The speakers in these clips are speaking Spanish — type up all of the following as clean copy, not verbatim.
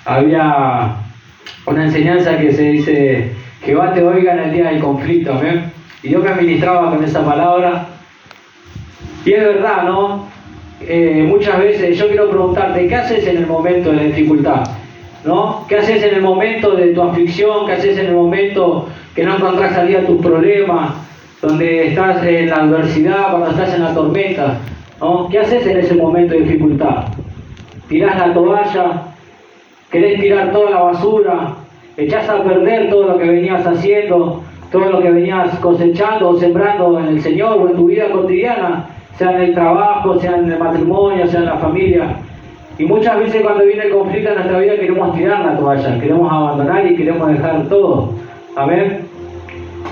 había una enseñanza que se dice: Jehová te oiga en el día del conflicto, ¿amén? Y Dios me ministraba con esa palabra. Y es verdad, ¿no? Muchas veces yo quiero preguntarte, ¿qué haces en el momento de la dificultad? ¿No? ¿Qué haces en el momento de tu aflicción? ¿Qué haces en el momento que no encontrás salida a tus problemas? Donde estás en la adversidad, cuando estás en la tormenta, ¿no? ¿Qué haces en ese momento de dificultad? ¿Tirás la toalla? ¿Querés tirar toda la basura? ¿Echás a perder todo lo que venías haciendo? Todo lo que venías cosechando o sembrando en el Señor o en tu vida cotidiana, sea en el trabajo, sea en el matrimonio, sea en la familia. Y muchas veces cuando viene el conflicto en nuestra vida queremos tirar la toalla, queremos abandonar y queremos dejar todo. Amén.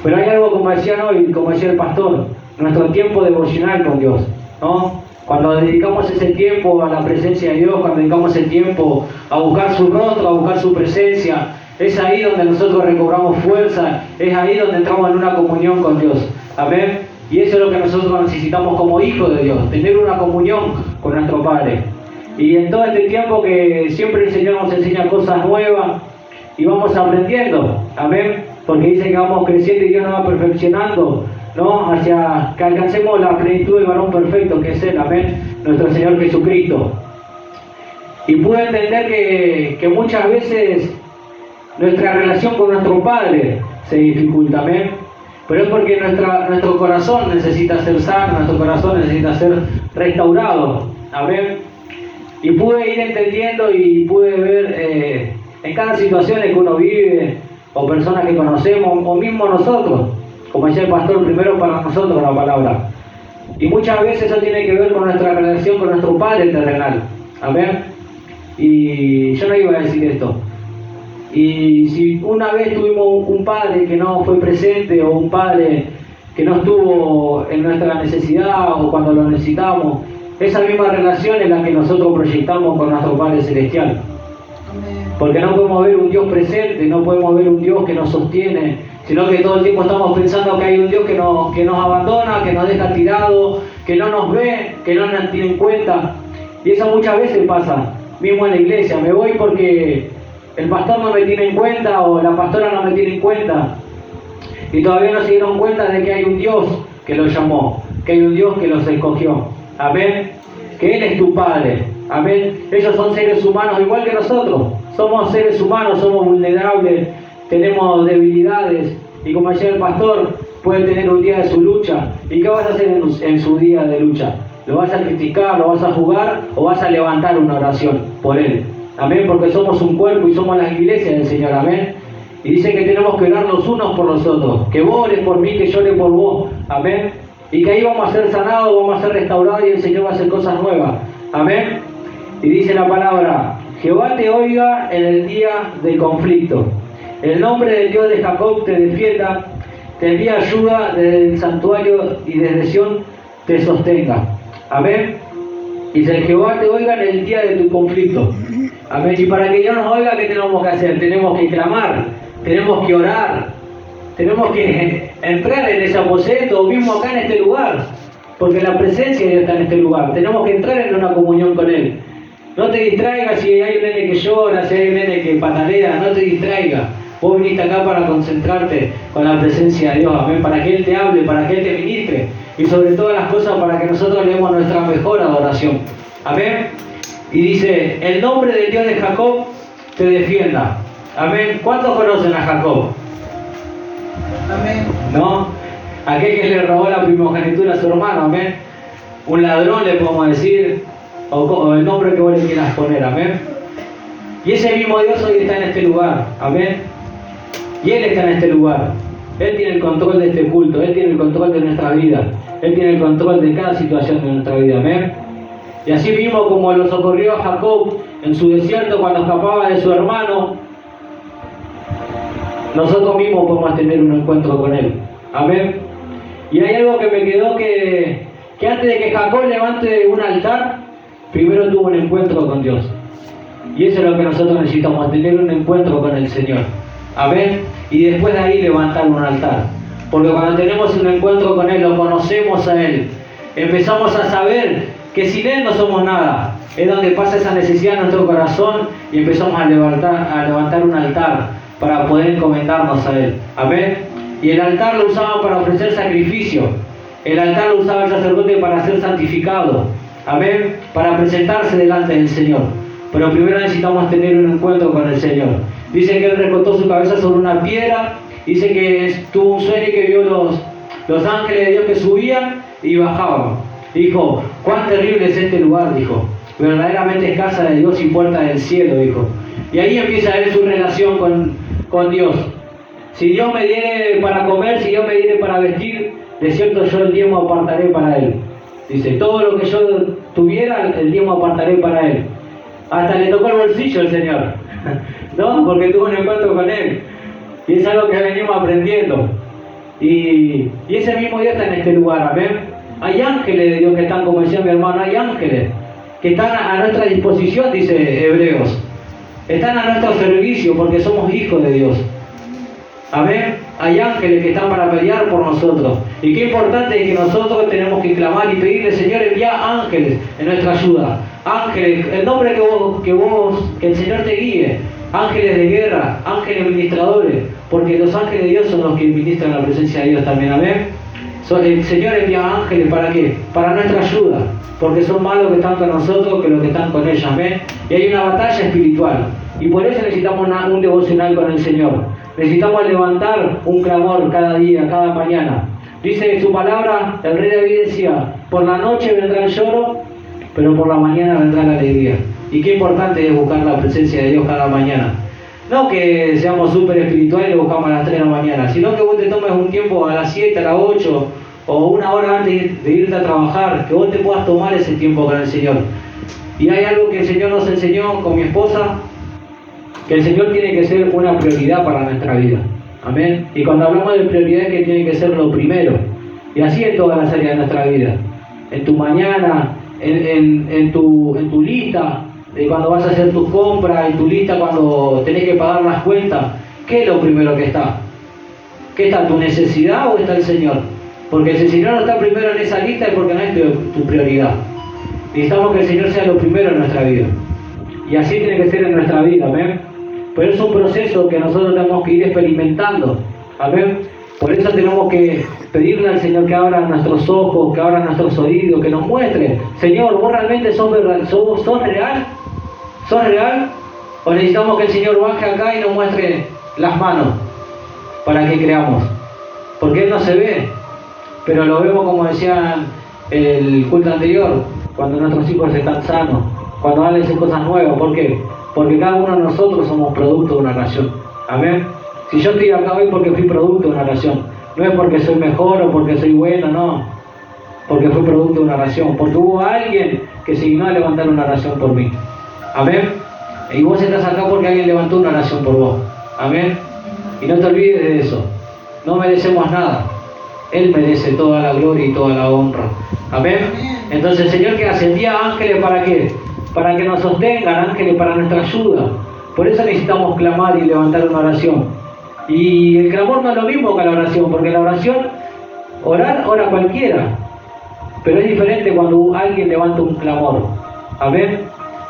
Pero hay algo, como decían hoy, como decía el pastor, nuestro tiempo devocional con Dios, ¿no? Cuando dedicamos ese tiempo a la presencia de Dios, cuando dedicamos ese tiempo a buscar su rostro, a buscar su presencia, es ahí donde nosotros recobramos fuerza, es ahí donde entramos en una comunión con Dios. Amén. Y eso es lo que nosotros necesitamos como hijos de Dios, tener una comunión con nuestro Padre. Y en todo este tiempo que siempre el Señor nos enseña cosas nuevas y vamos aprendiendo. Amén. Porque dice que vamos creciendo y Dios nos va perfeccionando, ¿no? Hacia que alcancemos la plenitud del varón perfecto, que es Él. Amén. Nuestro Señor Jesucristo. Y pude entender que muchas veces nuestra relación con nuestro Padre se dificulta, amén. Pero es porque nuestro corazón necesita ser sano, nuestro corazón necesita ser restaurado, amén. Y pude ir entendiendo y pude ver en cada situación en que uno vive, o personas que conocemos, o mismo nosotros, como decía el pastor, primero para nosotros la palabra. Y muchas veces eso tiene que ver con nuestra relación con nuestro Padre terrenal, amén. Y yo no iba a decir esto. Y si una vez tuvimos un padre que no fue presente, o un padre que no estuvo en nuestra necesidad o cuando lo necesitamos, esa misma relación es la que nosotros proyectamos con nuestro Padre Celestial. Porque no podemos ver un Dios presente, no podemos ver un Dios que nos sostiene, sino que todo el tiempo estamos pensando que hay un Dios que nos abandona, que nos deja tirados, que no nos ve, que no nos tiene en cuenta. Y eso muchas veces pasa, mismo en la iglesia. Me voy porque el pastor no me tiene en cuenta, o la pastora no me tiene en cuenta. Y todavía no se dieron cuenta de que hay un Dios que los llamó, que hay un Dios que los escogió. Amén. Que Él es tu Padre. Amén. Ellos son seres humanos igual que nosotros. Somos seres humanos, somos vulnerables, tenemos debilidades. Y como decía el pastor, puede tener un día de su lucha. ¿Y qué vas a hacer en su día de lucha? ¿Lo vas a criticar, lo vas a jugar, o vas a levantar una oración por Él? Amén, porque somos un cuerpo y somos la iglesia del Señor, amén. Y dice que tenemos que orar los unos por los otros, que vos ores por mí, que yo ore por vos, amén. Y que ahí vamos a ser sanados, vamos a ser restaurados y el Señor va a hacer cosas nuevas, amén. Y dice la palabra: Jehová te oiga en el día del conflicto, el nombre del Dios de Jacob te defienda, te envía ayuda desde el santuario y desde Sión te sostenga, amén. Dice: Jehová te oiga en el día de tu conflicto. Amén. Y para que Dios nos oiga, ¿qué tenemos que hacer? Tenemos que clamar, tenemos que orar, tenemos que entrar en ese aposento, o mismo acá en este lugar, porque la presencia de Dios está en este lugar. Tenemos que entrar en una comunión con Él. No te distraigas si hay un nene que llora, si hay un nene que patalea, no te distraigas. Vos viniste acá para concentrarte con la presencia de Dios, amén, para que Él te hable, para que Él te ministre, y sobre todas las cosas para que nosotros le demos nuestra mejor adoración, amén. Y dice: el nombre del Dios de Jacob te defienda, amén. ¿Cuántos conocen a Jacob? Amén. ¿No? Aquel que le robó la primogenitura a su hermano, amén. Un ladrón, le podemos decir, o el nombre que vos le quieras poner, amén. Y ese mismo Dios hoy está en este lugar, amén. Y Él está en este lugar. Él tiene el control de este culto, Él tiene el control de nuestra vida, Él tiene el control de cada situación de nuestra vida, amén. Y así mismo como lo socorrió a Jacob en su desierto cuando escapaba de su hermano, nosotros mismos podemos tener un encuentro con Él, amén. Y hay algo que me quedó, que antes de que Jacob levante un altar, primero tuvo un encuentro con Dios. Y eso es lo que nosotros necesitamos, tener un encuentro con el Señor, amén. Y después de ahí levantar un altar, porque cuando tenemos un encuentro con Él, lo conocemos a Él, empezamos a saber que sin Él no somos nada, es donde pasa esa necesidad en nuestro corazón y empezamos a levantar un altar para poder encomendarnos a Él. Amén. Y el altar lo usaban para ofrecer sacrificio. El altar lo usaba el sacerdote para ser santificado. Amén. Para presentarse delante del Señor. Pero primero necesitamos tener un encuentro con el Señor. Dice que Él recostó su cabeza sobre una piedra. Dice que tuvo un sueño y que vio los ángeles de Dios que subían y bajaban. Dijo, cuán terrible es este lugar, dijo. Verdaderamente es casa de Dios y puerta del cielo, dijo. Y ahí empieza a ver su relación con Dios. Si Dios me diere para comer, si Dios me diere para vestir, de cierto yo el diezmo apartaré para Él. Dice, todo lo que yo tuviera, el diezmo apartaré para Él. Hasta le tocó el bolsillo el Señor, ¿no? Porque tuvo un encuentro con Él. Y es algo que venimos aprendiendo. Y ese mismo Dios está en este lugar, amén. Hay ángeles de Dios que están, como decía mi hermano, hay ángeles que están a nuestra disposición, dice Hebreos. Están a nuestro servicio porque somos hijos de Dios. Amén. Hay ángeles que están para pelear por nosotros. Y qué importante es que nosotros tenemos que clamar y pedirle, Señor, envía ángeles en nuestra ayuda. Ángeles, el nombre que el Señor te guíe. Ángeles de guerra, ángeles ministradores. Porque los ángeles de Dios son los que ministran la presencia de Dios también. Amén. El Señor envía ángeles, ¿para qué? Para nuestra ayuda. Porque son más los que están con nosotros que los que están con ellos. Amén. Y hay una batalla espiritual. Y por eso necesitamos un devocional con el Señor. Necesitamos levantar un clamor cada día, cada mañana. Dice su palabra, el rey David decía, por la noche vendrá el lloro, pero por la mañana vendrá la alegría. Y qué importante es buscar la presencia de Dios cada mañana. No que seamos súper espirituales y lo buscamos a las 3 de la mañana, sino que vos te tomes un tiempo a las 7, a las 8 o una hora antes de irte a trabajar, que vos te puedas tomar ese tiempo con el Señor. Y hay algo que el Señor nos enseñó con mi esposa, que el Señor tiene que ser una prioridad para nuestra vida. Amén. Y cuando hablamos de prioridad es que tiene que ser lo primero. Y así en todas las áreas de nuestra vida. En tu mañana, en tu lista, de cuando vas a hacer tus compras, en tu lista cuando tenés que pagar las cuentas. ¿Qué es lo primero que está? ¿Qué está? ¿Tu necesidad o está el Señor? Porque si el Señor no está primero en esa lista es porque no es tu prioridad. Necesitamos que el Señor sea lo primero en nuestra vida. Y así tiene que ser en nuestra vida. Amén. Pero es un proceso que nosotros tenemos que ir experimentando. Amén. Por eso tenemos que pedirle al Señor que abra nuestros ojos, que abra nuestros oídos, que nos muestre. Señor, ¿vos realmente sos real? ¿Sos real? ¿O necesitamos que el Señor baje acá y nos muestre las manos para que creamos? Porque Él no se ve, pero lo vemos como decían el culto anterior, cuando nuestros hijos están sanos, cuando van a hacer cosas nuevas. ¿Por qué? Porque cada uno de nosotros somos producto de una oración. Amén. Si yo estoy acá hoy porque fui producto de una oración, no es porque soy mejor o porque soy bueno, no. Porque fui producto de una oración, porque hubo alguien que se dignó a levantar una oración por mí. Amén. Y vos estás acá porque alguien levantó una oración por vos. Amén. Y no te olvides de eso. No merecemos nada. Él merece toda la gloria y toda la honra. Amén. Entonces el Señor que ascendía ángeles, ¿para qué? Para que nos sostengan, ángeles para nuestra ayuda. Por eso necesitamos clamar y levantar una oración. Y el clamor no es lo mismo que la oración, porque la oración, ora cualquiera. Pero es diferente cuando alguien levanta un clamor. Amén.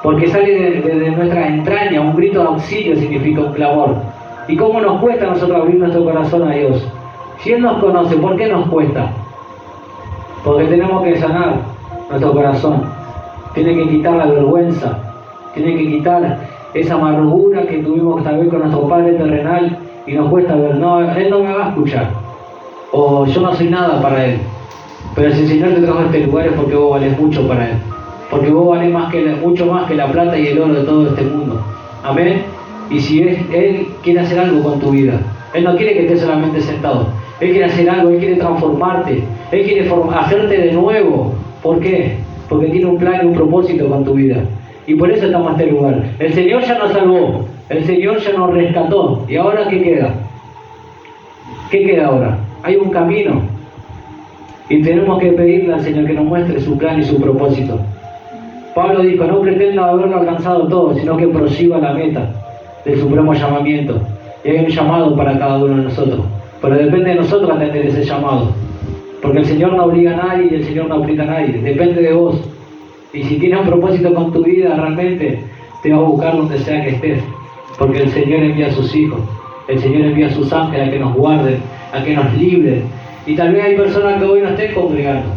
Porque sale de nuestras entrañas, un grito de auxilio significa un clamor. ¿Y cómo nos cuesta a nosotros abrir nuestro corazón a Dios? Si Él nos conoce, ¿por qué nos cuesta? Porque tenemos que sanar nuestro corazón. Tiene que quitar la vergüenza. Tiene que quitar esa amargura que tuvimos tal vez con nuestro Padre terrenal y nos cuesta ver, no, Él no me va a escuchar. O yo no soy nada para Él. Pero si el Señor te trajo a este lugar es porque vos valés mucho para Él. Porque vos valés mucho más que la plata y el oro de todo este mundo. Amén. Y si Él quiere hacer algo con tu vida, Él no quiere que estés solamente sentado. Él quiere hacer algo, Él quiere transformarte. Él quiere hacerte de nuevo. ¿Por qué? Porque tiene un plan y un propósito con tu vida. Y por eso estamos en este lugar. El Señor ya nos salvó. El Señor ya nos rescató. ¿Y ahora qué queda? ¿Qué queda ahora? Hay un camino. Y tenemos que pedirle al Señor que nos muestre su plan y su propósito. Pablo dijo, no pretendo haberlo alcanzado todo, sino que prosiga la meta del supremo llamamiento. Y hay un llamado para cada uno de nosotros. Pero depende de nosotros atender ese llamado. Porque el Señor no obliga a nadie y el Señor no aprieta a nadie. Depende de vos. Y si tienes un propósito con tu vida, realmente te va a buscar donde sea que estés. Porque el Señor envía a sus hijos. El Señor envía a sus ángeles a que nos guarden, a que nos libren. Y tal vez hay personas que hoy no estén congregando.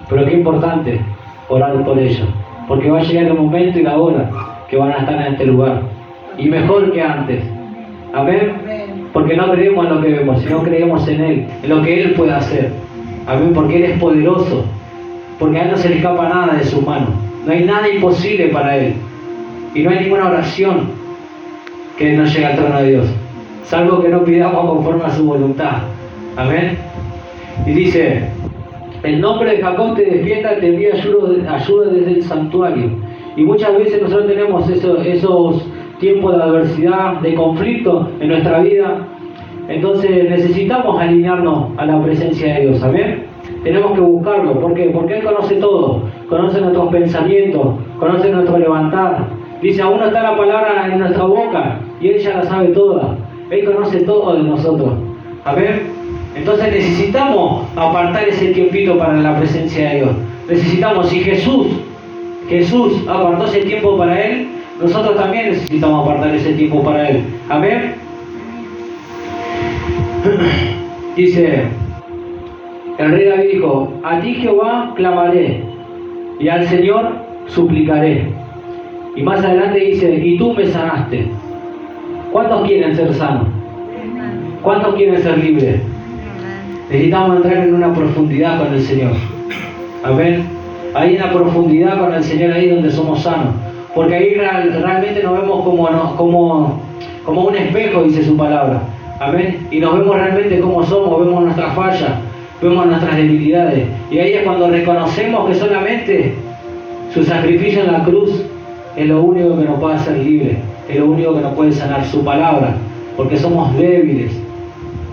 Pero qué importante orar por ellos. Porque va a llegar el momento y la hora que van a estar en este lugar. Y mejor que antes. Amén. Porque no creemos en lo que vemos, sino creemos en Él, en lo que Él puede hacer. Amén. Porque Él es poderoso. Porque a Él no se le escapa nada de su mano. No hay nada imposible para Él. Y no hay ninguna oración que no llegue al trono de Dios. Salvo que no pidamos conforme a su voluntad. Amén. Y dice, el nombre de Jacob te defienda, te envía ayuda desde el santuario. Y muchas veces nosotros tenemos esos tiempos de adversidad, de conflicto en nuestra vida. Entonces necesitamos alinearnos a la presencia de Dios. Amén. Tenemos que buscarlo. ¿Por qué? Porque Él conoce todo. Conoce nuestros pensamientos, conoce nuestro levantar. Dice, aún no está la palabra en nuestra boca y Él ya la sabe toda. Él conoce todo de nosotros. Amén. Entonces necesitamos apartar ese tiempito para la presencia de Dios. Necesitamos, si Jesús apartó ese tiempo para Él, nosotros también necesitamos apartar ese tiempo para Él. Amén. Dice, el rey David dijo, a ti Jehová clamaré y al Señor suplicaré. Y más adelante dice, y tú me sanaste. ¿Cuántos quieren ser sanos? ¿Cuántos quieren ser libres? Necesitamos entrar en una profundidad con el Señor. Amén. Ahí en la profundidad con el Señor, ahí donde somos sanos. Porque ahí realmente nos vemos como un espejo, dice su palabra. Amén. Y nos vemos realmente como somos, vemos nuestras fallas, vemos nuestras debilidades. Y ahí es cuando reconocemos que solamente su sacrificio en la cruz es lo único que nos puede hacer libres, es lo único que nos puede sanar, su palabra, porque somos débiles.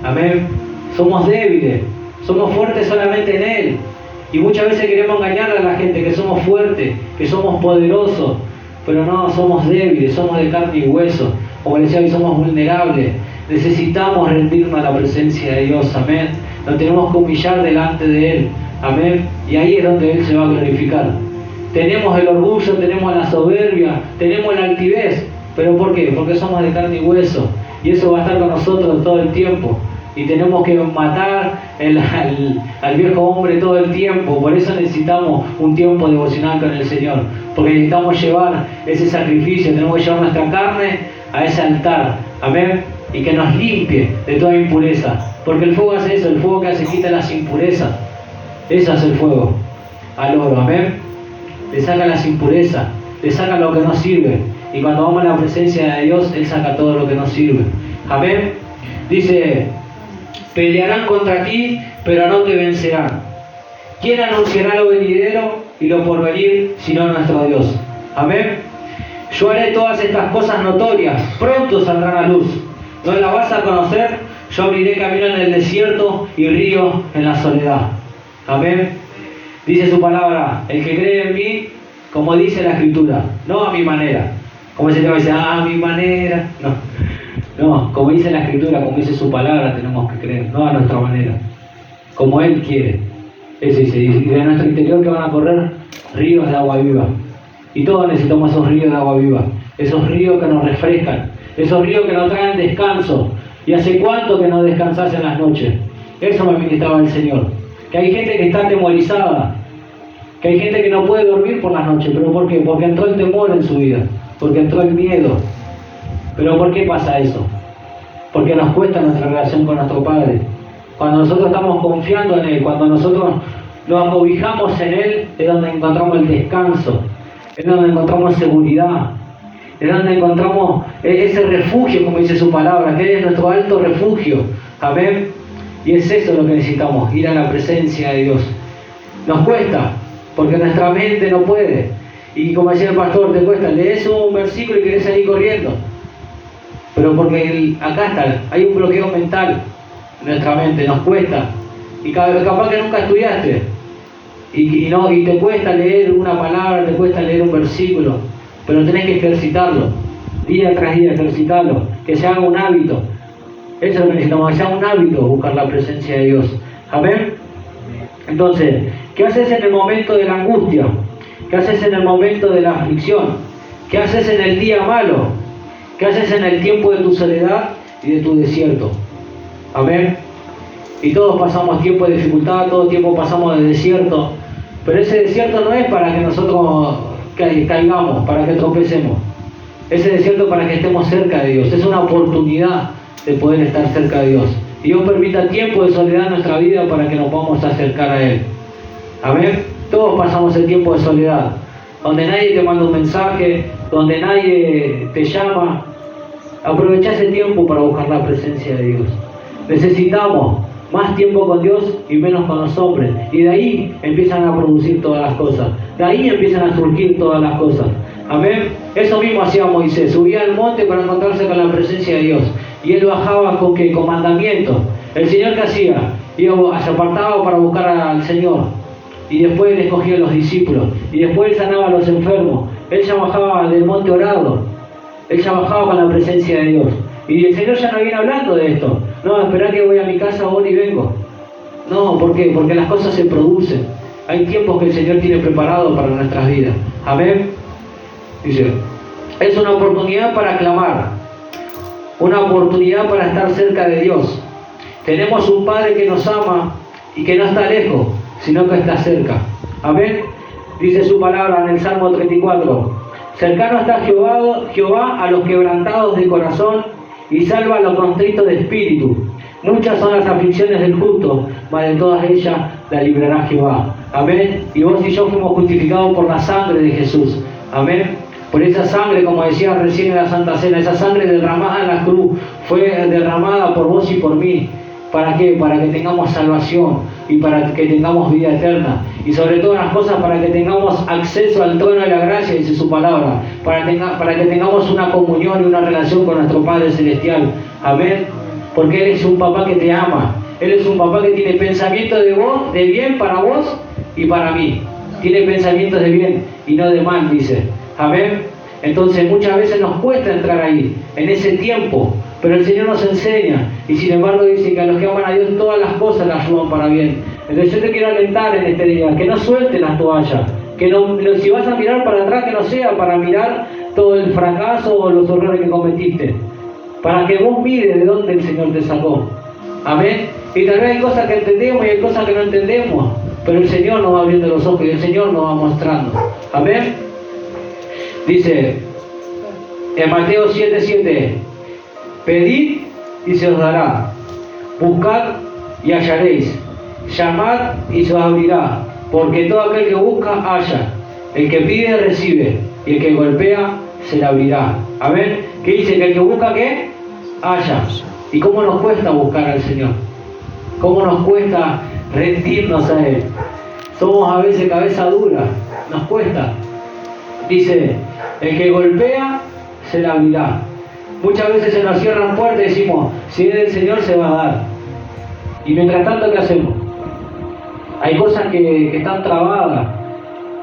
Amén. Somos débiles, somos fuertes solamente en Él. Y muchas veces queremos engañar a la gente que somos fuertes, que somos poderosos, pero no, somos débiles, somos de carne y hueso. Como les decía hoy, somos vulnerables. Necesitamos rendirnos a la presencia de Dios. Amén. Nos tenemos que humillar delante de Él. Amén. Y ahí es donde Él se va a glorificar. Tenemos el orgullo, tenemos la soberbia, tenemos la altivez. ¿Pero por qué? Porque somos de carne y hueso. Y eso va a estar con nosotros todo el tiempo. Y tenemos que matar al viejo hombre todo el tiempo. Por eso necesitamos un tiempo devocional con el Señor. Porque necesitamos llevar ese sacrificio, tenemos que llevar nuestra carne a ese altar. Amén. Y que nos limpie de toda impureza. Porque el fuego hace eso, el fuego que hace quita las impurezas. Eso hace el fuego al oro. Amén. Le saca las impurezas, le saca lo que no sirve. Y cuando vamos a la presencia de Dios, Él saca todo lo que no sirve. Amén. Dice, pelearán contra ti, pero no te vencerán. ¿Quién anunciará lo venidero y lo porvenir, sino nuestro Dios? Amén. Yo haré todas estas cosas notorias, pronto saldrán a luz. ¿No las vas a conocer? Yo abriré camino en el desierto y río en la soledad. Amén. Dice su palabra, el que cree en mí, como dice la Escritura, no a mi manera. Como ese tema dice, a mi manera. No, como dice la Escritura, como dice su palabra, tenemos que creer, no a nuestra manera. Como Él quiere. Eso dice, y de nuestro interior que van a correr ríos de agua viva. Y todos necesitamos esos ríos de agua viva. Esos ríos que nos refrescan. Esos ríos que nos traen descanso. ¿Y hace cuánto que no descansás en las noches? Eso me ministraba el Señor. Que hay gente que está atemorizada. Que hay gente que no puede dormir por las noches. ¿Pero por qué? Porque entró el temor en su vida. Porque entró el miedo. ¿Pero por qué pasa eso? Porque nos cuesta nuestra relación con nuestro Padre. Cuando nosotros estamos confiando en Él, cuando nosotros nos acobijamos en Él, es donde encontramos el descanso, es donde encontramos seguridad, es donde encontramos ese refugio, como dice su palabra, que Él es nuestro alto refugio. Amén. Y es eso lo que necesitamos, ir a la presencia de Dios. Nos cuesta, porque nuestra mente no puede. Y como decía el pastor, te cuesta, lees un versículo y querés salir corriendo. Pero porque acá está, hay un bloqueo mental en nuestra mente, nos cuesta. Y capaz que nunca estudiaste. Y te cuesta leer una palabra, te cuesta leer un versículo. Pero tenés que ejercitarlo, día tras día ejercitarlo, que se haga un hábito. Eso es lo que necesitamos, que sea un hábito buscar la presencia de Dios. Amén. Entonces, ¿qué haces en el momento de la angustia? ¿Qué haces en el momento de la aflicción? ¿Qué haces en el día malo? ¿Qué haces en el tiempo de tu soledad y de tu desierto? Amén. Y todos pasamos tiempo de dificultad, todo tiempo pasamos de desierto, pero ese desierto no es para que nosotros caigamos, para que tropecemos. Ese desierto para que estemos cerca de Dios. Es una oportunidad de poder estar cerca de Dios. Y Dios permita tiempo de soledad en nuestra vida para que nos podamos acercar a Él. Amén. Todos pasamos el tiempo de soledad, donde nadie te manda un mensaje, donde nadie te llama. Aprovecha ese tiempo para buscar la presencia de Dios. Necesitamos más tiempo con Dios y menos con los hombres. Y de ahí empiezan a producir todas las cosas. De ahí empiezan a surgir todas las cosas. Amén. Eso mismo hacía Moisés. Subía al monte para encontrarse con la presencia de Dios. Y él bajaba con ¿qué? Con mandamientos. El Señor, ¿qué hacía? Se apartaba para buscar al Señor. Y después él escogía a los discípulos. Y después él sanaba a los enfermos. Él ya bajaba del monte orado. Él ya bajaba con la presencia de Dios. Y el Señor ya no viene hablando de esto. No, esperá que voy a mi casa ahora y vengo. No, ¿por qué? Porque las cosas se producen. Hay tiempos que el Señor tiene preparado para nuestras vidas. Amén. Dice, es una oportunidad para clamar. Una oportunidad para estar cerca de Dios. Tenemos un Padre que nos ama y que no está lejos, sino que está cerca. Amén. Dice su palabra en el Salmo 34. Cercano está Jehová a los quebrantados de corazón y salva a los contritos de espíritu. Muchas son las aflicciones del justo, mas de todas ellas la librará Jehová. Amén. Y vos y yo fuimos justificados por la sangre de Jesús. Amén. Por esa sangre, como decía recién en la Santa Cena, esa sangre derramada en la cruz, fue derramada por vos y por mí. ¿Para qué? Para que tengamos salvación y para que tengamos vida eterna. Y sobre todas las cosas, para que tengamos acceso al trono de la gracia, dice su palabra. Para que tengamos una comunión y una relación con nuestro Padre Celestial. Amén. Porque Él es un papá que te ama. Él es un papá que tiene pensamientos de bien para vos y para mí. Tiene pensamientos de bien y no de mal, dice. Amén. Entonces muchas veces nos cuesta entrar ahí, en ese tiempo. Pero el Señor nos enseña. Y sin embargo dice que a los que aman a Dios todas las cosas las ayudan para bien. Entonces yo te quiero alentar en este día, que no sueltes las toallas. Que no, si vas a mirar para atrás, que no sea para mirar todo el fracaso o los errores que cometiste. Para que vos mires de dónde el Señor te sacó. Amén. Y tal vez hay cosas que entendemos y hay cosas que no entendemos. Pero el Señor nos va abriendo los ojos y el Señor nos va mostrando. Amén. Dice en Mateo 7:7. Pedid y se os dará. Buscad y hallaréis. Llamad y se os abrirá. Porque todo aquel que busca, halla. El que pide, recibe. Y el que golpea, se le abrirá. Amén. ¿Qué dice? Que el que busca, ¿qué? Halla. ¿Y cómo nos cuesta buscar al Señor? ¿Cómo nos cuesta rendirnos a Él? Somos a veces cabeza dura. Nos cuesta. Dice, el que golpea, se le abrirá. Muchas veces se nos cierran puertas y decimos, si es del Señor se va a dar. Y mientras tanto, ¿qué hacemos? Hay cosas que están trabadas.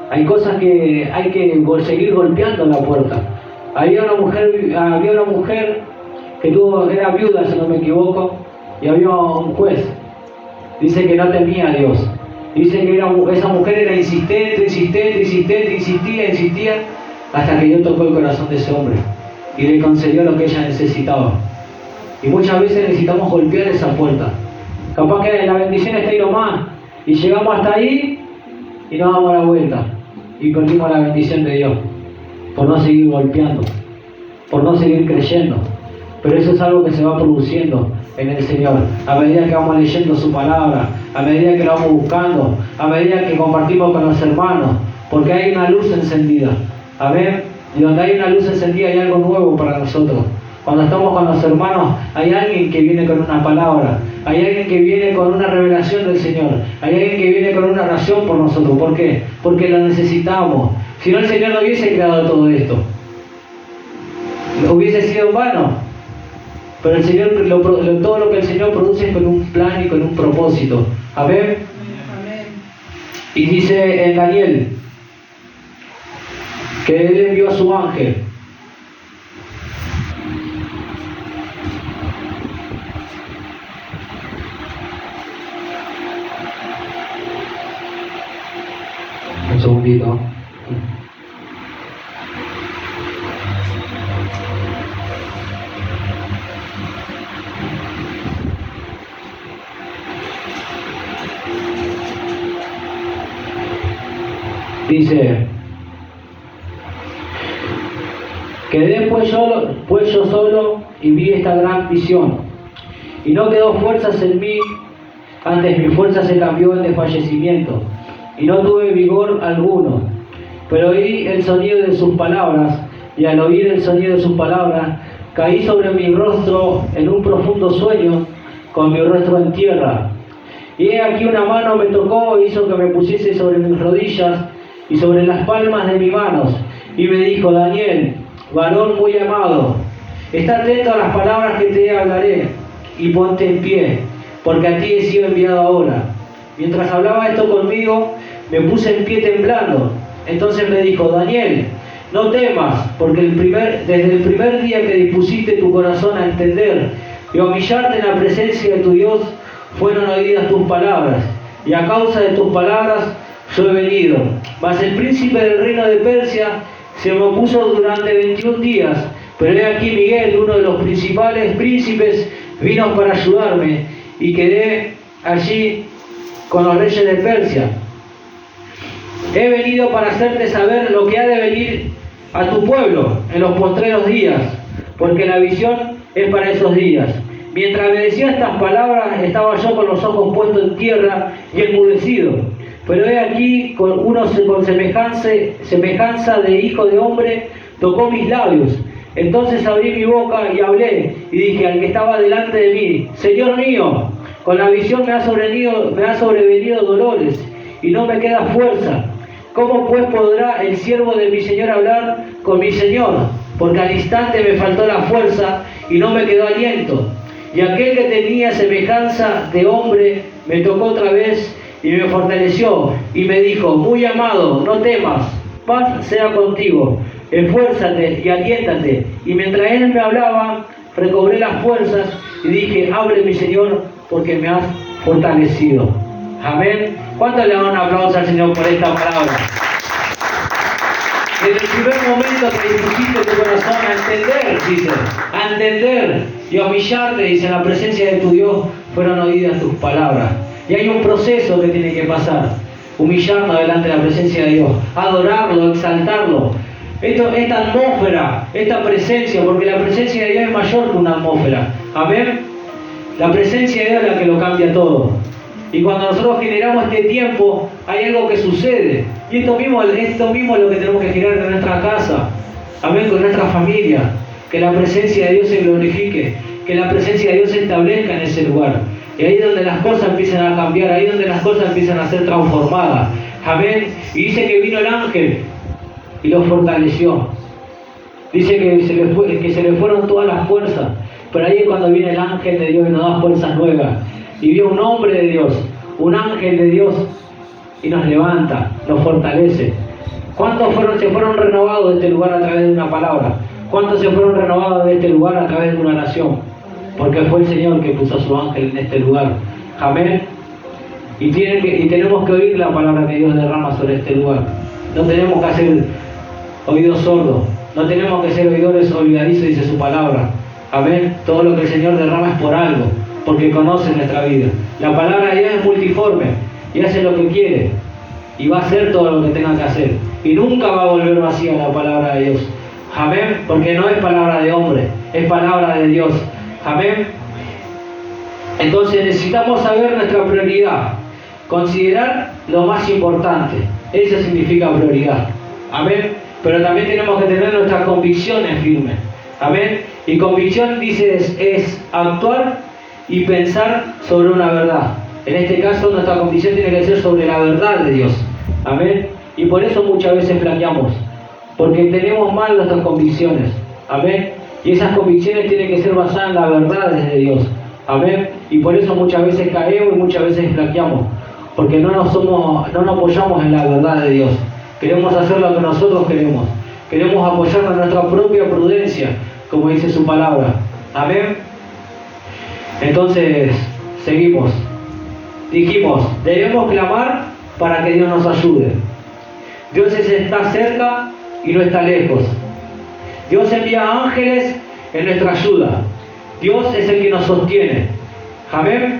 Hay cosas que hay que seguir golpeando la puerta. Había una mujer que era viuda, si no me equivoco, y había un juez. Dice que no temía a Dios. Dice que esa mujer era insistente, insistía, hasta que Dios tocó el corazón de ese hombre y le concedió lo que ella necesitaba. Y muchas veces necesitamos golpear esa puerta. Capaz que la bendición está ahí nomás y llegamos hasta ahí y nos damos la vuelta y perdimos la bendición de Dios por no seguir golpeando, por no seguir creyendo. Pero eso es algo que se va produciendo en el Señor a medida que vamos leyendo su palabra, a medida que lo vamos buscando, a medida que compartimos con los hermanos, porque hay una luz encendida. Amén. Y donde hay una luz encendida hay algo nuevo para nosotros. Cuando estamos con los hermanos, hay alguien que viene con una palabra, hay alguien que viene con una revelación del Señor, hay alguien que viene con una oración por nosotros. ¿Por qué? Porque lo necesitamos. Si no, el Señor no hubiese creado todo esto. Hubiese sido en vano. Pero el Señor, todo lo que el Señor produce es con un plan y con un propósito. Amén. Amén. Y dice en Daniel que Él envió a su ángel. Un segundito. Dice, quedé pues yo solo y vi esta gran visión, y no quedó fuerzas en mí, antes mi fuerza se cambió en desfallecimiento, y no tuve vigor alguno, pero oí el sonido de sus palabras, y al oír el sonido de sus palabras, caí sobre mi rostro en un profundo sueño, con mi rostro en tierra. Y he aquí una mano me tocó e hizo que me pusiese sobre mis rodillas y sobre las palmas de mis manos, y me dijo: Daniel, varón muy amado, está atento a las palabras que te hablaré, y ponte en pie, porque a ti he sido enviado ahora. Mientras hablaba esto conmigo, me puse en pie temblando. Entonces me dijo: Daniel, no temas, porque desde el primer día que dispusiste tu corazón a entender y a humillarte en la presencia de tu Dios, fueron oídas tus palabras, y a causa de tus palabras yo he venido. Mas el príncipe del reino de Persia se me opuso durante 21 días, pero he aquí Miguel, uno de los principales príncipes, vino para ayudarme, y quedé allí con los reyes de Persia. He venido para hacerte saber lo que ha de venir a tu pueblo en los postreros días, porque la visión es para esos días. Mientras me decía estas palabras, estaba yo con los ojos puestos en tierra y enmudecido. Pero he aquí, con semejanza de hijo de hombre, tocó mis labios. Entonces abrí mi boca y hablé, y dije al que estaba delante de mí: Señor mío, con la visión me ha sobrevenido dolores, y no me queda fuerza. ¿Cómo pues podrá el siervo de mi Señor hablar con mi Señor? Porque al instante me faltó la fuerza y no me quedó aliento. Y aquel que tenía semejanza de hombre me tocó otra vez y me fortaleció y me dijo: muy amado, no temas, paz sea contigo, esfuérzate y aliéntate. Y mientras él me hablaba, recobré las fuerzas y dije: hable mi Señor, porque me has fortalecido. Amén. ¿Cuántos le dan un aplauso al Señor por esta palabra? Desde el primer momento que dispusiste tu corazón a entender, dice, a entender y a humillarte, dice, en la presencia de tu Dios, fueron oídas tus palabras. Y hay un proceso que tiene que pasar: humillarnos delante de la presencia de Dios, adorarlo, exaltarlo. Esta atmósfera, esta presencia, porque la presencia de Dios es mayor que una atmósfera. Amén. La presencia de Dios es la que lo cambia todo. Y cuando nosotros generamos este tiempo, hay algo que sucede. Y esto mismo es lo que tenemos que generar en nuestra casa. Amén, con nuestra familia. Que la presencia de Dios se glorifique. Que la presencia de Dios se establezca en ese lugar. Y ahí es donde las cosas empiezan a cambiar. Ahí es donde las cosas empiezan a ser transformadas. Amén. Y dice que vino el ángel y lo fortaleció. Dice que se le fueron todas las fuerzas. Pero ahí es cuando viene el ángel de Dios y nos da fuerzas nuevas. Y vio un hombre de Dios, un ángel de Dios, y nos levanta, nos fortalece. ¿Cuántos se fueron renovados de este lugar a través de una palabra? ¿Cuántos se fueron renovados de este lugar a través de una oración? Porque fue el Señor que puso a su ángel en este lugar. Amén. Y tenemos que oír la palabra que Dios derrama sobre este lugar. No tenemos que hacer oídos sordos. No tenemos que ser oidores olvidadizos, dice su palabra. Amén. Todo lo que el Señor derrama es por algo, porque conoce nuestra vida. La palabra de Dios es multiforme y hace lo que quiere y va a hacer todo lo que tenga que hacer, y nunca va a volver vacía la palabra de Dios. Amén. Porque no es palabra de hombre, es palabra de Dios. Amén. Entonces necesitamos saber nuestra prioridad, considerar lo más importante. Eso significa prioridad. Amén. Pero también tenemos que tener nuestras convicciones firmes. Amén. Y convicción, dice, es actuar y pensar sobre una verdad. En este caso, nuestra convicción tiene que ser sobre la verdad de Dios. Amén. Y por eso muchas veces flaqueamos, porque tenemos mal nuestras convicciones. Amén. Y esas convicciones tienen que ser basadas en la verdad de Dios. Amén. Y por eso muchas veces caemos y muchas veces flaqueamos, porque no nos apoyamos en la verdad de Dios. Queremos hacer lo que nosotros queremos. Queremos apoyarnos en nuestra propia prudencia, como dice su palabra. Amén. Entonces, seguimos. Dijimos, debemos clamar para que Dios nos ayude. Dios está cerca y no está lejos. Dios envía ángeles en nuestra ayuda. Dios es el que nos sostiene. Amén.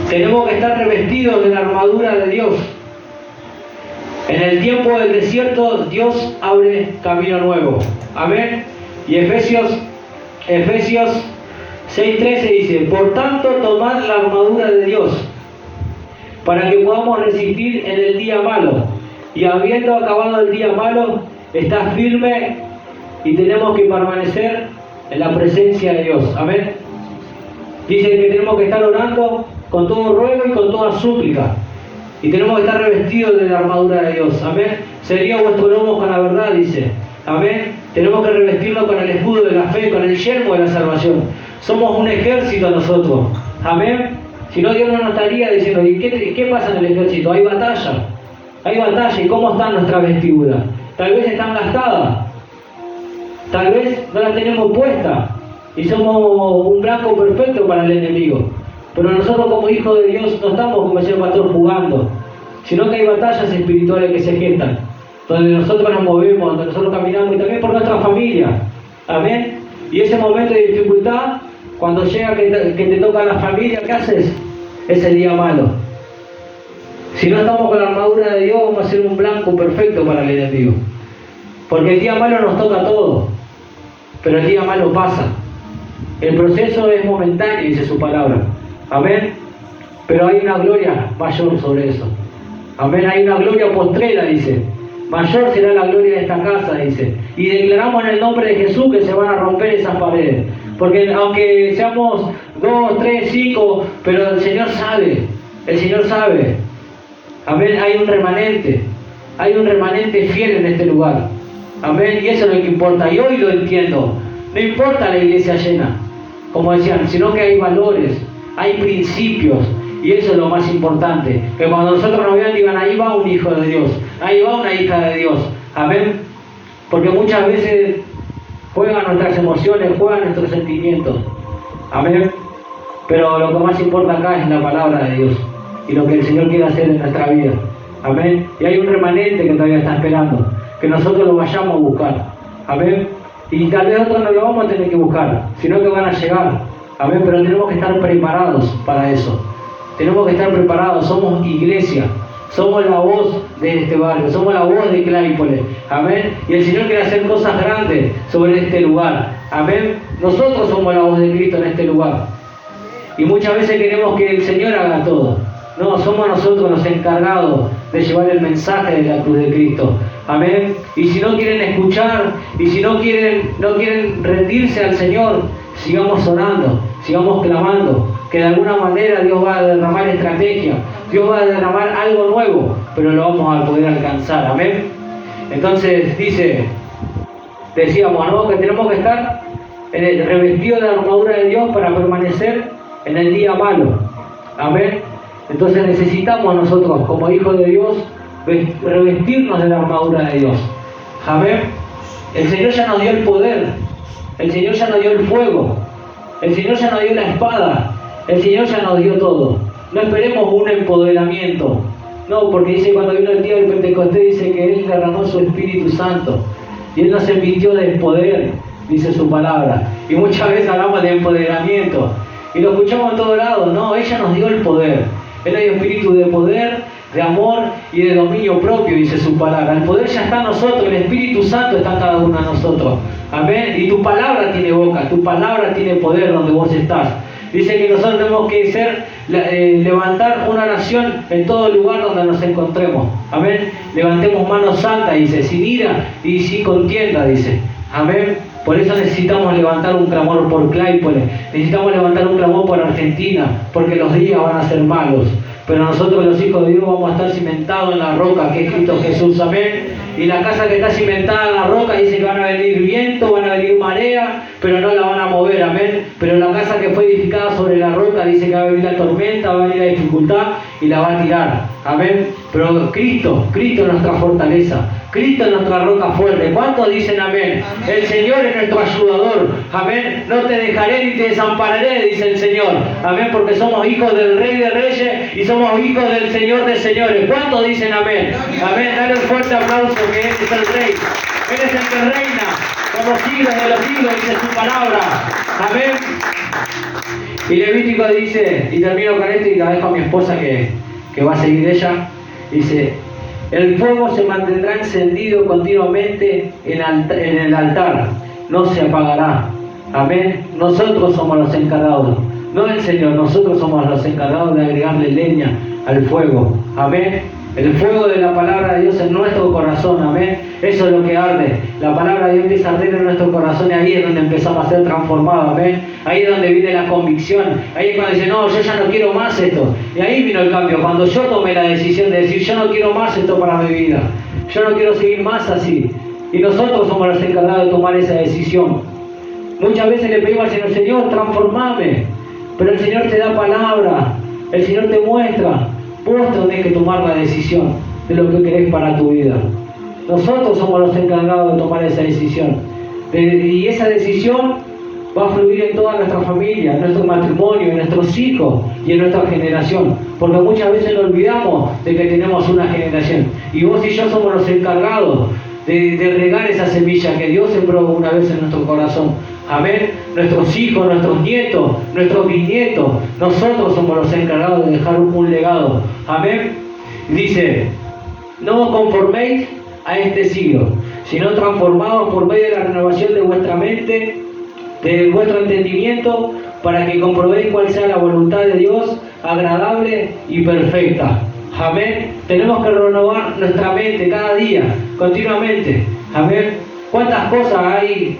Tenemos que estar revestidos de la armadura de Dios. En el tiempo del desierto, Dios abre camino nuevo. Amén. Y Efesios 6:13 dice: por tanto, tomad la armadura de Dios, para que podamos resistir en el día malo. Y habiendo acabado el día malo, está firme y tenemos que permanecer en la presencia de Dios. Amén. Dice que tenemos que estar orando con todo ruego y con toda súplica. Y tenemos que estar revestidos de la armadura de Dios. Amén. Sería vuestro lomo con la verdad, dice. Amén. Tenemos que revestirnos con el escudo de la fe, con el yelmo de la salvación. Somos un ejército nosotros. Amén. Si no, Dios no nos estaría diciendo: ¿y qué pasa en el ejército? Hay batalla. Hay batalla. ¿Y cómo están nuestras vestiduras? Tal vez están gastadas. Tal vez no las tenemos puestas. Y somos un blanco perfecto para el enemigo. Pero nosotros como hijos de Dios no estamos, como decía el pastor, jugando. Sino que hay batallas espirituales que se gestan. Donde nosotros nos movemos, donde nosotros caminamos, y también por nuestra familia. Amén. Y ese momento de dificultad, cuando llega que te toca la familia, ¿qué haces? Ese día malo. Si no estamos con la armadura de Dios, vamos a ser un blanco perfecto para el enemigo. Porque el día malo nos toca a todos. Pero el día malo pasa. El proceso es momentáneo, dice su palabra. Amén. Pero hay una gloria mayor sobre eso. Amén. Hay una gloria postrera, dice. Mayor será la gloria de esta casa, dice. Y declaramos en el nombre de Jesús que se van a romper esas paredes. Porque aunque seamos 2, 3, 5, pero el Señor sabe. El Señor sabe. Amén. Hay un remanente. Hay un remanente fiel en este lugar. Amén. Y eso es lo que importa. Y hoy lo entiendo. No importa la iglesia llena, como decían, sino que hay valores, hay principios. Y eso es lo más importante. Que cuando nosotros nos vean, digan: ahí va un hijo de Dios, ahí va una hija de Dios. Amén. Porque muchas veces juegan nuestras emociones, juegan nuestros sentimientos. Amén. Pero lo que más importa acá es la palabra de Dios y lo que el Señor quiere hacer en nuestra vida. Amén. Y hay un remanente que todavía está esperando, que nosotros lo vayamos a buscar. Amén. Y tal vez otros no lo vamos a tener que buscar, sino que van a llegar. Amén. Pero tenemos que estar preparados para eso. Tenemos que estar preparados. Somos iglesia. Somos la voz de este barrio. Somos la voz de Claypole. Amén. Y el Señor quiere hacer cosas grandes sobre este lugar. Amén. Nosotros somos la voz de Cristo en este lugar. Y muchas veces queremos que el Señor haga todo. No, somos nosotros los encargados de llevar el mensaje de la cruz de Cristo. Amén. Y si no quieren escuchar, y si no quieren rendirse al Señor, sigamos orando, sigamos clamando, que de alguna manera Dios va a derramar estrategia, Dios va a derramar algo nuevo, pero lo vamos a poder alcanzar. Amén. Entonces decíamos, ¿no?, que tenemos que estar revestidos de la armadura de Dios para permanecer en el día malo. Amén. Entonces necesitamos nosotros, como hijos de Dios, revestirnos de la armadura de Dios. Amén. El Señor ya nos dio el poder. El Señor ya nos dio el fuego. El Señor ya nos dio la espada. El Señor ya nos dio todo. No esperemos un empoderamiento. No, porque dice, cuando vino el día del Pentecostés, dice que Él derramó su Espíritu Santo. Y Él nos embistió del poder, dice su palabra. Y muchas veces hablamos de empoderamiento. Y lo escuchamos en todos lados. No, ella nos dio el poder. Él hay espíritu de poder, de amor y de dominio propio, dice su palabra. El poder ya está en nosotros, el Espíritu Santo está en cada uno de nosotros. Amén. Y tu palabra tiene boca, tu palabra tiene poder donde vos estás. Dice que nosotros tenemos que levantar una nación en todo lugar donde nos encontremos. Amén. Levantemos manos santas, dice, sin ira y sin contienda, dice. Amén. Por eso necesitamos levantar un clamor por Claypole, necesitamos levantar un clamor por Argentina, porque los días van a ser malos. Pero nosotros los hijos de Dios vamos a estar cimentados en la roca que es Cristo Jesús. Amén. Y la casa que está cimentada en la roca dice que van a venir viento, van a venir marea, pero no la van a mover. Amén. Pero la casa que fue edificada sobre la roca dice que va a venir la tormenta, va a venir la dificultad y la va a tirar. Amén. Pero Cristo es nuestra fortaleza. Cristo es nuestra roca fuerte. ¿Cuántos dicen amén? El Señor es nuestro ayudador. Amén. No te dejaré ni te desampararé, dice el Señor. Amén. Porque somos hijos del Rey de Reyes y somos hijos del Señor de Señores. ¿Cuántos dicen amén? Amén. Dale un fuerte aplauso, que Él es el Rey. Él es el que reina por los siglos de los siglos, dice su palabra. Amén. Y Levítico dice, y termino con esto y la dejo a mi esposa que va a seguir ella. Dice, El fuego se mantendrá encendido continuamente en el altar, no se apagará. Amén. Nosotros somos los encargados, no el Señor, nosotros somos los encargados de agregarle leña al fuego. Amén. El fuego de la palabra de Dios en nuestro corazón, amén. Eso es lo que arde. La palabra de Dios empieza a arder en nuestro corazón y ahí es donde empezamos a ser transformados, amén. Ahí es donde viene la convicción. Ahí es cuando dice, no, yo ya no quiero más esto. Y ahí vino el cambio, cuando yo tomé la decisión de decir, yo no quiero más esto para mi vida. Yo no quiero seguir más así. Y nosotros somos los encargados de tomar esa decisión. Muchas veces le pedimos al Señor, Señor, transformame. Pero el Señor te da palabra. El Señor te muestra. Vos tenés que tomar la decisión de lo que querés para tu vida. Nosotros somos los encargados de tomar esa decisión. Y esa decisión va a fluir en toda nuestra familia, en nuestro matrimonio, en nuestros hijos y en nuestra generación. Porque muchas veces nos olvidamos de que tenemos una generación. Y vos y yo somos los encargados de regar esa semilla que Dios sembró una vez en nuestro corazón. Amén. Nuestros hijos, nuestros nietos, nuestros bisnietos, nosotros somos los encargados de dejar un legado. Amén. Dice, no os conforméis a este siglo, sino transformados por medio de la renovación de vuestra mente, de vuestro entendimiento, para que comprobéis cuál sea la voluntad de Dios, agradable y perfecta. Amén. Tenemos que renovar nuestra mente cada día, continuamente. Amén. ¿Cuántas cosas hay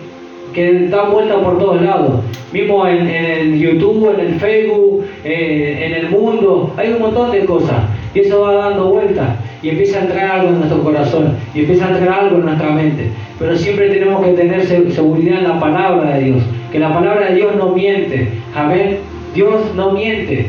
que dan vuelta por todos lados? Mismo en el YouTube, en el Facebook, en el mundo, hay un montón de cosas. Y eso va dando vueltas y empieza a entrar algo en nuestro corazón y empieza a entrar algo en nuestra mente. Pero siempre tenemos que tener seguridad en la palabra de Dios, que la palabra de Dios no miente. Amén. Dios no miente.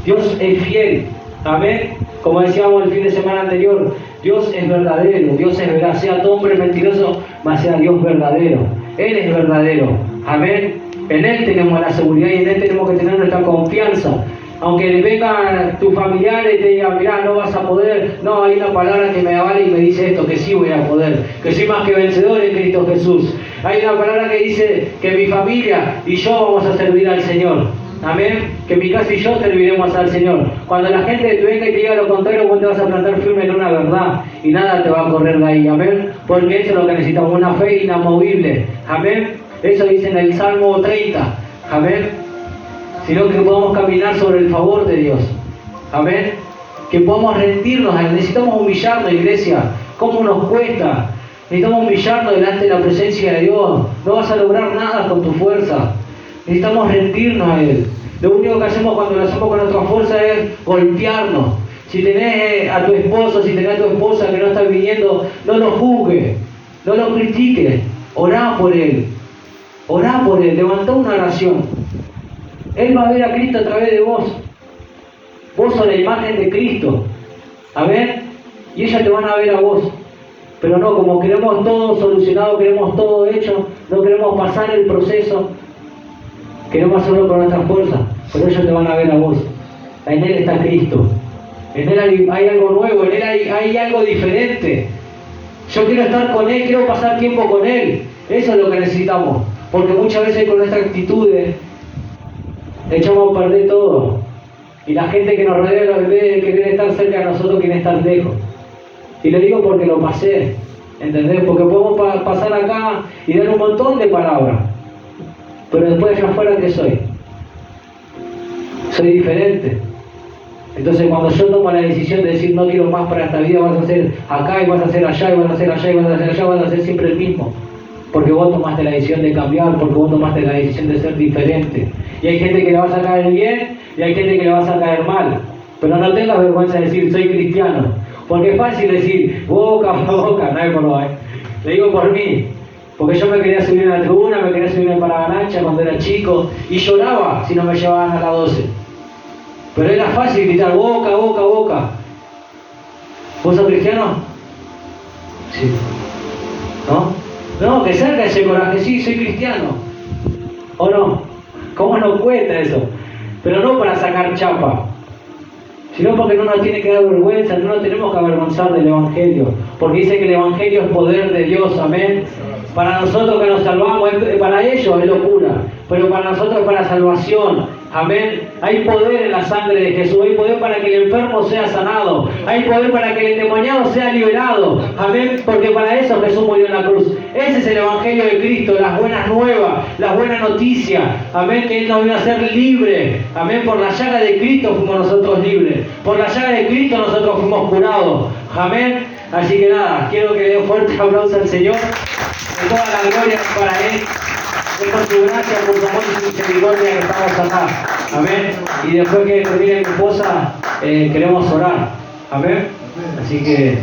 Dios es fiel. Amén. Como decíamos el fin de semana anterior, Dios es verdadero, Dios es verdad. Sea todo hombre mentiroso, mas sea Dios verdadero. Él es verdadero. Amén. En Él tenemos la seguridad y en Él tenemos que tener nuestra confianza. Aunque vengan tus familiares y te digan, mirá, no vas a poder, no, hay una palabra que me avale y me dice esto, que sí voy a poder, que soy más que vencedor en Cristo Jesús. Hay una palabra que dice que mi familia y yo vamos a servir al Señor. Amén. Que mi casa y yo serviremos al Señor. Cuando la gente te venga y te diga lo contrario, vos te vas a plantar firme en una verdad y nada te va a correr de ahí. Amén. Porque eso es lo que necesitamos, una fe inamovible. Amén. Eso dice en el Salmo 30. Amén. Sino que podamos caminar sobre el favor de Dios. Amén. Que podamos rendirnos. Necesitamos humillarnos, iglesia. ¿Cómo nos cuesta? Necesitamos humillarnos delante de la presencia de Dios. No vas a lograr nada con tu fuerza. Necesitamos rendirnos a Él. Lo único que hacemos cuando lo hacemos con nuestra fuerza es golpearnos. Si tenés a tu esposo, si tenés a tu esposa que no está viniendo, no lo juzgues, no lo critiques. Orá por él. Orá por él. Levantá una oración. Él va a ver a Cristo a través de vos. Vos sos la imagen de Cristo. Amén. Y ellas te van a ver a vos. Pero no, como queremos todo solucionado, queremos todo hecho, no queremos pasar el proceso. Queremos hacerlo con nuestra fuerza, pero ellos te van a ver a vos. En Él está Cristo. En Él hay algo nuevo, en Él hay algo diferente. Yo quiero estar con Él, quiero pasar tiempo con Él. Eso es lo que necesitamos. Porque muchas veces con nuestras actitudes echamos a perder todo. Y la gente que nos rodea, en vez de querer estar cerca de nosotros, quiere estar lejos. Y lo digo porque lo pasé. ¿Entendés? Porque podemos pasar acá y dar un montón de palabras. Pero después allá afuera, ¿qué soy? Soy diferente. Entonces cuando yo tomo la decisión de decir no quiero más para esta vida, vas a hacer acá y vas a hacer allá y vas a hacer allá y vas a hacer allá, vas a hacer siempre el mismo. Porque vos tomaste la decisión de cambiar, porque vos tomaste la decisión de ser diferente. Y hay gente que le vas a caer bien y hay gente que le vas a caer mal. Pero no tengas vergüenza de decir soy cristiano. Porque es fácil decir boca a boca, no hay por lo. Le digo por mí. Porque yo me quería subir en la tribuna, me quería subir en Paraganacha cuando era chico y lloraba si no me llevaban a la 12. Pero era fácil gritar boca, boca, boca. ¿Vos sos cristiano? Sí. ¿No? No, que salga ese coraje, sí, soy cristiano. ¿O no? ¿Cómo nos cuesta eso? Pero no para sacar chapa, sino porque no nos tiene que dar vergüenza, no nos tenemos que avergonzar del Evangelio. Porque dice que el Evangelio es poder de Dios, amén. Para nosotros que nos salvamos, para ellos es locura, pero para nosotros es para salvación. Amén. Hay poder en la sangre de Jesús. Hay poder para que el enfermo sea sanado. Hay poder para que el endemoniado sea liberado. Amén. Porque para eso Jesús murió en la cruz. Ese es el Evangelio de Cristo, las buenas nuevas, las buenas noticias. Amén. Que Él nos vino a ser libre. Amén. Por la llaga de Cristo fuimos nosotros libres. Por la llaga de Cristo nosotros fuimos curados. Amén. Así que nada, quiero que le dé un fuerte aplauso al Señor. Que toda la gloria es para Él. Es por su gracia, por su amor y su misericordia que estamos acá. Amén. Y después que termine mi esposa, queremos orar. Amén. Así que